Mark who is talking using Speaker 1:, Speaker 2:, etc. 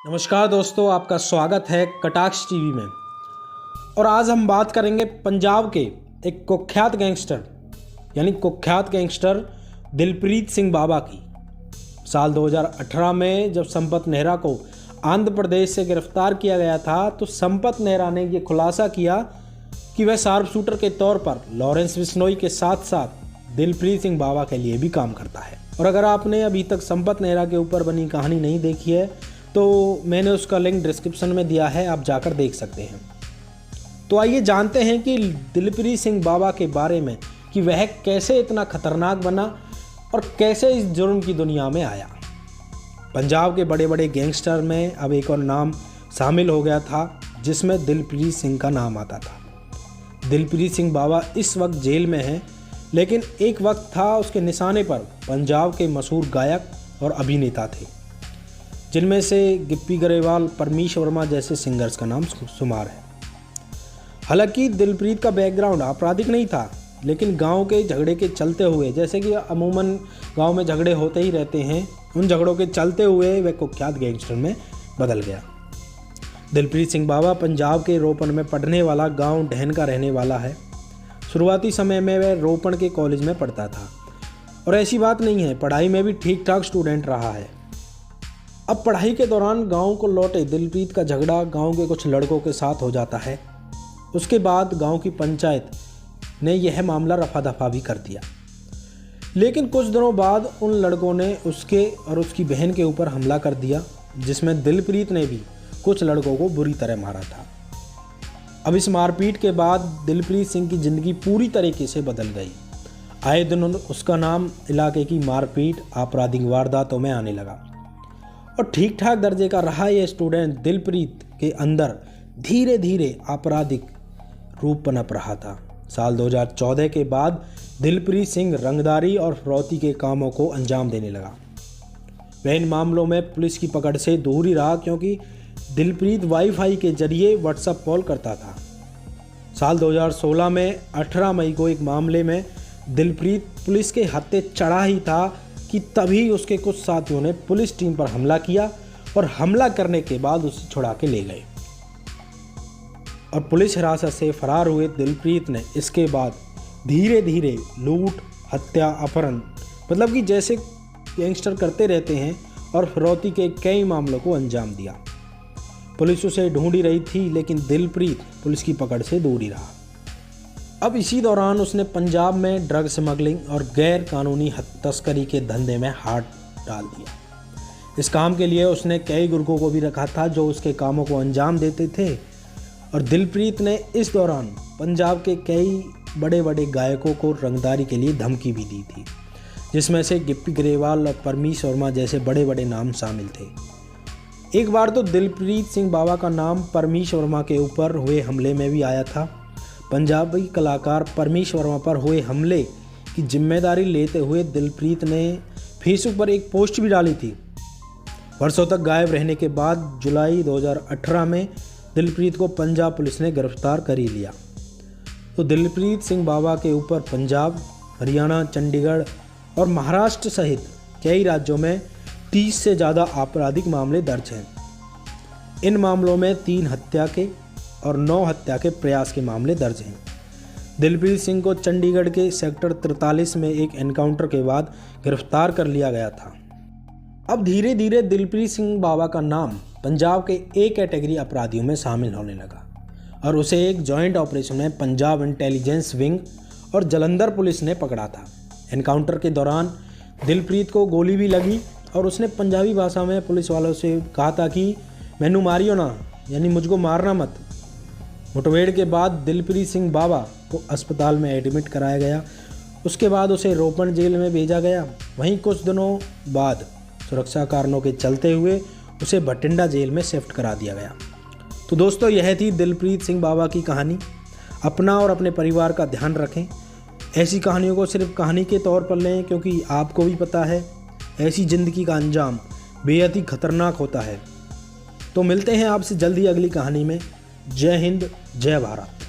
Speaker 1: नमस्कार दोस्तों, आपका स्वागत है कटाक्ष टीवी में। और आज हम बात करेंगे पंजाब के एक कुख्यात गैंगस्टर दिलप्रीत सिंह बाबा की। साल 2018 में जब संपत नेहरा को आंध्र प्रदेश से गिरफ्तार किया गया था तो संपत नेहरा ने ये खुलासा किया कि वह शार्प शूटर के तौर पर लॉरेंस बिश्नोई के साथ साथ दिलप्रीत सिंह बाबा के लिए भी काम करता है। और अगर आपने अभी तक संपत नेहरा के ऊपर बनी कहानी नहीं देखी है तो मैंने उसका लिंक डिस्क्रिप्शन में दिया है, आप जाकर देख सकते हैं। तो आइए जानते हैं कि दिलप्रीत सिंह बाबा के बारे में कि वह कैसे इतना खतरनाक बना और कैसे इस जुर्म की दुनिया में आया। पंजाब के बड़े बड़े गैंगस्टर में अब एक और नाम शामिल हो गया था जिसमें दिलप्रीत सिंह का नाम आता था। दिलप्रीत सिंह बाबा इस वक्त जेल में हैं, लेकिन एक वक्त था उसके निशाने पर पंजाब के मशहूर गायक और अभिनेता थे, जिनमें से गिप्पी गरेवाल, परमीश वर्मा जैसे सिंगर्स का नाम शुमार है। हालांकि दिलप्रीत का बैकग्राउंड आपराधिक नहीं था, लेकिन गांव के झगड़े के चलते हुए, जैसे कि अमूमन गांव में झगड़े होते ही रहते हैं, उन झगड़ों के चलते हुए वह कुख्यात गैंगस्टर में बदल गया। दिलप्रीत सिंह बाबा पंजाब के रोपण में पढ़ने वाला गाँव ढहन का रहने वाला है। शुरुआती समय में वह रोपण के कॉलेज में पढ़ता था और ऐसी बात नहीं है, पढ़ाई में भी ठीक ठाक स्टूडेंट रहा है। अब पढ़ाई के दौरान गांव को लौटे दिलप्रीत का झगड़ा गांव के कुछ लड़कों के साथ हो जाता है। उसके बाद गांव की पंचायत ने यह मामला रफा दफा भी कर दिया, लेकिन कुछ दिनों बाद उन लड़कों ने उसके और उसकी बहन के ऊपर हमला कर दिया, जिसमें दिलप्रीत ने भी कुछ लड़कों को बुरी तरह मारा था। अब इस मारपीट के बाद दिलप्रीत सिंह की ज़िंदगी पूरी तरीके से बदल गई। आए दिन उसका नाम इलाके की मारपीट, आपराधिक वारदातों में आने लगा और ठीक ठाक दर्जे का रहा यह स्टूडेंट दिलप्रीत के अंदर धीरे धीरे आपराधिक रूप पनप रहा था। साल 2014 के बाद दिलप्रीत सिंह रंगदारी और फिरौती के कामों को अंजाम देने लगा। वह इन मामलों में पुलिस की पकड़ से दूर ही रहा, क्योंकि दिलप्रीत वाईफाई के जरिए व्हाट्सएप कॉल करता था। साल 2016 में 18 मई को एक मामले में दिलप्रीत पुलिस के हत्थे चढ़ा ही था कि तभी उसके कुछ साथियों ने पुलिस टीम पर हमला किया और हमला करने के बाद उसे छुड़ा के ले गए और पुलिस हिरासत से फरार हुए दिलप्रीत ने इसके बाद धीरे धीरे लूट, हत्या, अपहरण, मतलब कि जैसे गैंगस्टर करते रहते हैं, और फिरौती के कई मामलों को अंजाम दिया। पुलिस उसे ढूंढ ही रही थी, लेकिन दिलप्रीत पुलिस की पकड़ से दूर ही रहा। अब इसी दौरान उसने पंजाब में ड्रग स्मगलिंग और गैर कानूनी तस्करी के धंधे में हाथ डाल दिया। इस काम के लिए उसने कई गुर्गों को भी रखा था जो उसके कामों को अंजाम देते थे। और दिलप्रीत ने इस दौरान पंजाब के कई बड़े बड़े गायकों को रंगदारी के लिए धमकी भी दी थी, जिसमें से गिप्पी गरेवाल और परमीश वर्मा जैसे बड़े बड़े नाम शामिल थे। एक बार तो दिलप्रीत सिंह बाबा का नाम परमीश वर्मा के ऊपर हुए हमले में भी आया था। पंजाबी कलाकार परमीश वर्मा पर हुए हमले की जिम्मेदारी लेते हुए दिलप्रीत ने फेसबुक पर एक पोस्ट भी डाली थी। वर्षों तक गायब रहने के बाद जुलाई 2018 में दिलप्रीत को पंजाब पुलिस ने गिरफ्तार कर ही लिया। तो दिलप्रीत सिंह बाबा के ऊपर पंजाब, हरियाणा, चंडीगढ़ और महाराष्ट्र सहित कई राज्यों में 30 से ज़्यादा आपराधिक मामले दर्ज हैं। इन मामलों में 3 हत्या के और 9 हत्या के प्रयास के मामले दर्ज हैं। दिलप्रीत सिंह को चंडीगढ़ के सेक्टर 43 में एक एनकाउंटर के बाद गिरफ्तार कर लिया गया था। अब धीरे धीरे दिलप्रीत सिंह बाबा का नाम पंजाब के ए कैटेगरी अपराधियों में शामिल होने लगा और उसे एक जॉइंट ऑपरेशन में पंजाब इंटेलिजेंस विंग और जालंधर पुलिस ने पकड़ा था। एनकाउंटर के दौरान दिलप्रीत को गोली भी लगी और उसने पंजाबी भाषा में पुलिस वालों से कहा था कि मैनू मारियो ना, यानी मुझको मारना मत। मुठभेड़ के बाद दिलप्रीत सिंह बाबा को अस्पताल में एडमिट कराया गया। उसके बाद उसे रोपण जेल में भेजा गया। वहीं कुछ दिनों बाद सुरक्षा कारणों के चलते हुए उसे भटिंडा जेल में शिफ्ट करा दिया गया। तो दोस्तों, यह थी दिलप्रीत सिंह बाबा की कहानी। अपना और अपने परिवार का ध्यान रखें। ऐसी कहानियों को सिर्फ कहानी के तौर पर लें, क्योंकि आपको भी पता है ऐसी ज़िंदगी का अंजाम बेहद ही खतरनाक होता है। तो मिलते हैं आपसे जल्द ही अगली कहानी में। जय हिंद, जय भारत।